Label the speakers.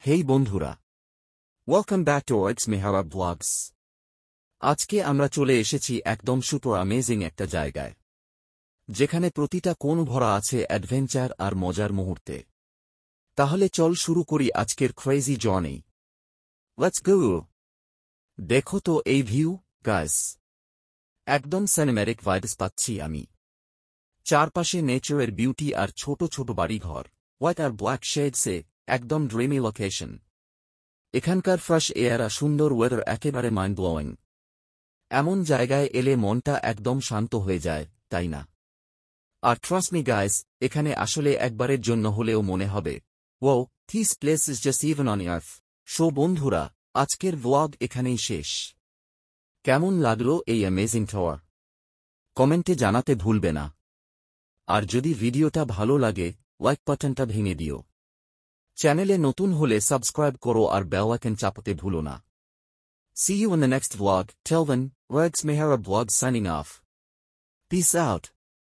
Speaker 1: হেই বন্ধুরা, welcome back to ওয়েক্স মেহারা blogs. আজকে আমরা চলে এসেছি একদম সুপার অ্যামেজিং একটা জায়গায়, যেখানে প্রতিটা কোণ ভরা আছে অ্যাডভেঞ্চার আর মজার মুহূর্তে। তাহলে চল শুরু করি আজকের ক্রেজি জার্নি। Let's go. দেখো তো এই ভিউ, গাইস। একদম সিনেম্যাটিক ভাইবস পাচ্ছি আমি। চারপাশে নেচারের বিউটি আর ছোট ছোট বাড়িঘর, হোয়াইট আর ব্ল্যাক শেডসে একদম ড্রিমি লোকেশন। এখানকার ফ্রেশ এয়ার আর সুন্দর ওয়েদার একেবারে মাইন্ড ব্লোয়িং। এমন জায়গায় এলে মনটা একদম শান্ত হয়ে যায়, তাই না? আর ট্রাস্ট মি গাইস, এখানে আসলে একবারের জন্য হলেও মনে হবে, oh this place is just even on earth. So বন্ধুরা, আজকের ব্লগ এখানেই শেষ। কেমন লাগলো এই অ্যামেজিং টাওয়ার? কমেন্টে জানাতে ভুলবে না। আর যদি ভিডিওটা ভালো লাগে, লাইক বাটনটা ভেঙে দিও। চ্যানেলে নতুন হলে সাবস্ক্রাইব করো আর বেল আইকন চাপতে ভুলো না। See you in the next vlog. Till then, Rex Mehara Blog signing off. Peace out.